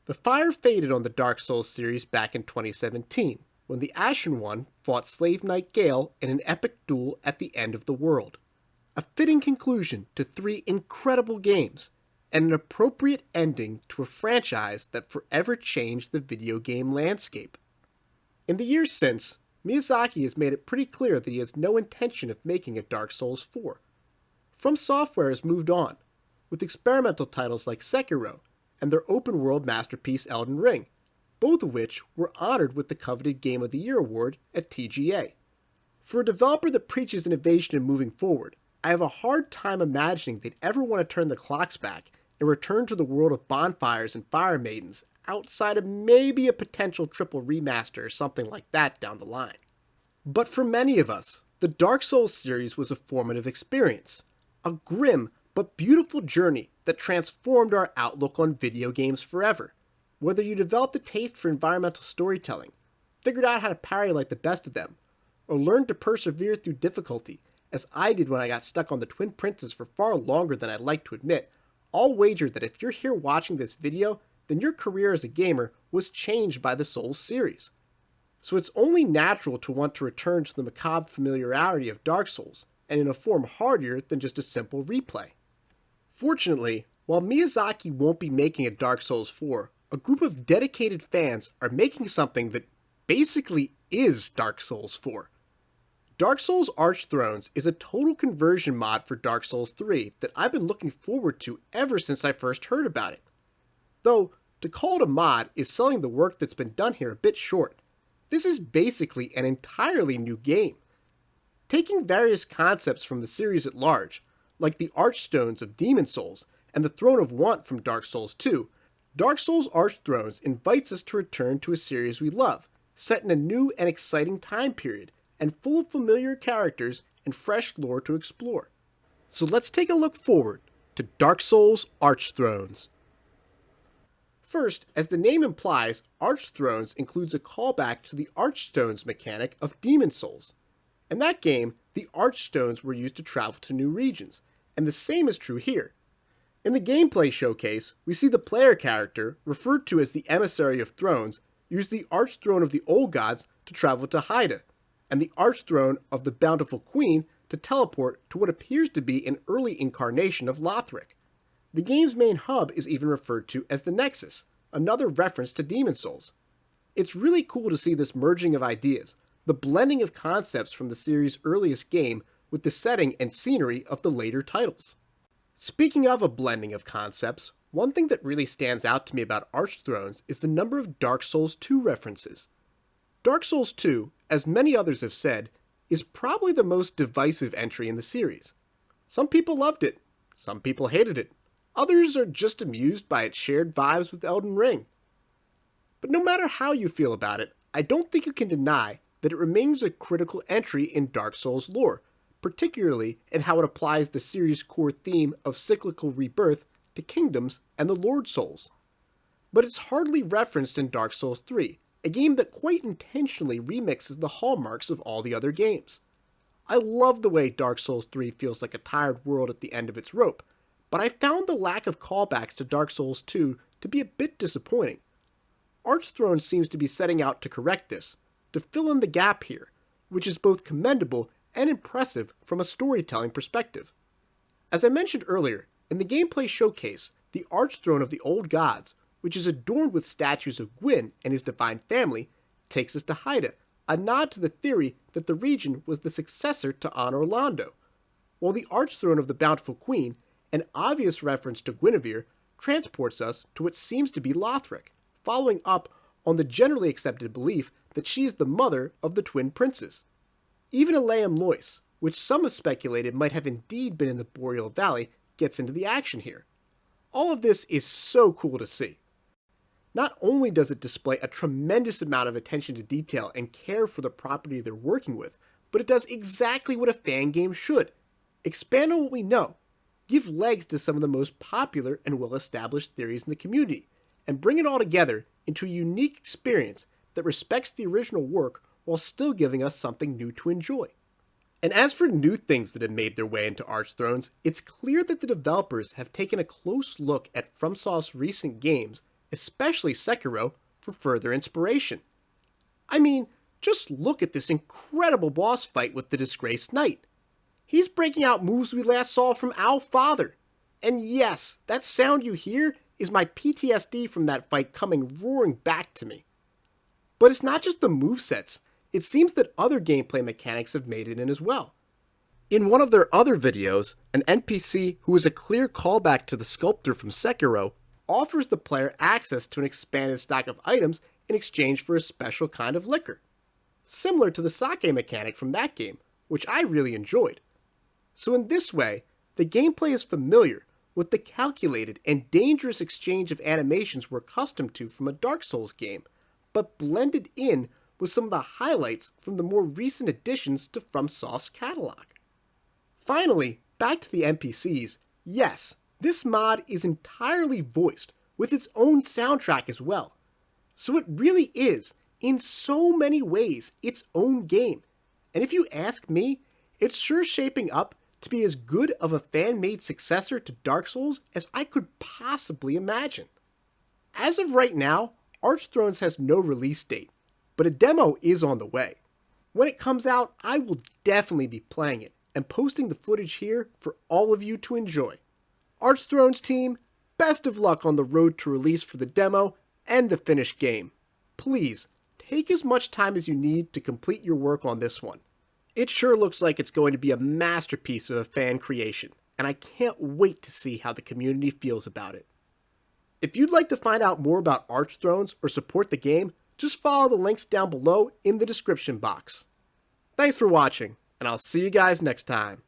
The fire faded on the Dark Souls series back in 2017, when the Ashen One fought Slave Knight Gale in an epic duel at the end of the world. A fitting conclusion to 3 incredible games, and an appropriate ending to a franchise that forever changed the video game landscape. In the years since, Miyazaki has made it pretty clear that he has no intention of making a Dark Souls 4. From Software has moved on, with experimental titles like Sekiro and their open-world masterpiece Elden Ring, both of which were honored with the coveted Game of the Year award at TGA. For a developer that preaches innovation and moving forward, I have a hard time imagining they'd ever want to turn the clocks back and return to the world of bonfires and fire maidens outside of maybe a potential triple remaster or something like that down the line. But for many of us, the Dark Souls series was a formative experience, a grim but beautiful journey that transformed our outlook on video games forever. Whether you developed a taste for environmental storytelling, figured out how to parry like the best of them, or learned to persevere through difficulty, as I did when I got stuck on the Twin Princes for far longer than I'd like to admit, I'll wager that if you're here watching this video, then your career as a gamer was changed by the Souls series. So it's only natural to want to return to the macabre familiarity of Dark Souls, and in a form hardier than just a simple replay. Fortunately, while Miyazaki won't be making a Dark Souls 4, a group of dedicated fans are making something that basically is Dark Souls 4. Dark Souls Archthrones is a total conversion mod for Dark Souls 3 that I've been looking forward to ever since I first heard about it. Though, to call it a mod is selling the work that's been done here a bit short. This is basically an entirely new game. Taking various concepts from the series at large, like the Archstones of Demon Souls and the Throne of Want from Dark Souls 2, Dark Souls Archthrones invites us to return to a series we love, set in a new and exciting time period, and full of familiar characters and fresh lore to explore. So let's take a look forward to Dark Souls Archthrones. First, as the name implies, Archthrones includes a callback to the Archstones mechanic of Demon Souls. In that game, the Archstones were used to travel to new regions, and the same is true here. In the gameplay showcase, we see the player character, referred to as the Emissary of Thrones, use the Archthrone of the Old Gods to travel to Haida, and the Archthrone of the Bountiful Queen to teleport to what appears to be an early incarnation of Lothric. The game's main hub is even referred to as the Nexus, another reference to Demon Souls. It's really cool to see this merging of ideas, the blending of concepts from the series' earliest game with the setting and scenery of the later titles. Speaking of a blending of concepts, one thing that really stands out to me about Archthrones is the number of Dark Souls 2 references. Dark Souls 2, as many others have said, is probably the most divisive entry in the series. Some people loved it, some people hated it, others are just amused by its shared vibes with Elden Ring. But no matter how you feel about it, I don't think you can deny that it remains a critical entry in Dark Souls lore, particularly in how it applies the series' core theme of cyclical rebirth to kingdoms and the Lord Souls. But it's hardly referenced in Dark Souls 3, a game that quite intentionally remixes the hallmarks of all the other games. I love the way Dark Souls 3 feels like a tired world at the end of its rope, but I found the lack of callbacks to Dark Souls 2 to be a bit disappointing. Archthrone seems to be setting out to correct this, to fill in the gap here, which is both commendable and impressive from a storytelling perspective. As I mentioned earlier, in the gameplay showcase, the Archthrone of the Old Gods, which is adorned with statues of Gwyn and his divine family, takes us to Haida, a nod to the theory that the region was the successor to Anor Londo, while the Archthrone of the Bountiful Queen, an obvious reference to Guinevere, transports us to what seems to be Lothric, following up on the generally accepted belief that she is the mother of the Twin Princes. Even Aleum Lois, which some have speculated might have indeed been in the Boreal Valley, gets into the action here. All of this is so cool to see. Not only does it display a tremendous amount of attention to detail and care for the property they're working with, but it does exactly what a fan game should. Expand on what we know, give legs to some of the most popular and well-established theories in the community, and bring it all together into a unique experience that respects the original work while still giving us something new to enjoy. And as for new things that have made their way into Archthrones, it's clear that the developers have taken a close look at FromSoft's recent games especially Sekiro, for further inspiration. I mean, just look at this incredible boss fight with the Disgraced Knight. He's breaking out moves we last saw from Our Father. And yes, that sound you hear is my PTSD from that fight coming roaring back to me. But it's not just the movesets, it seems that other gameplay mechanics have made it in as well. In one of their other videos, an NPC who is a clear callback to the sculptor from Sekiro offers the player access to an expanded stock of items in exchange for a special kind of liquor, similar to the sake mechanic from that game, which I really enjoyed. So in this way, the gameplay is familiar with the calculated and dangerous exchange of animations we're accustomed to from a Dark Souls game, but blended in with some of the highlights from the more recent additions to FromSoft's catalog. Finally, back to the NPCs, yes, this mod is entirely voiced with its own soundtrack as well. So it really is, in so many ways, its own game. And if you ask me, it's sure shaping up to be as good of a fan-made successor to Dark Souls as I could possibly imagine. As of right now, Archthrones has no release date, but a demo is on the way. When it comes out, I will definitely be playing it and posting the footage here for all of you to enjoy. Archthrones team, best of luck on the road to release for the demo and the finished game. Please, take as much time as you need to complete your work on this one. It sure looks like it's going to be a masterpiece of a fan creation, and I can't wait to see how the community feels about it. If you'd like to find out more about Archthrones or support the game, just follow the links down below in the description box. Thanks for watching, and I'll see you guys next time.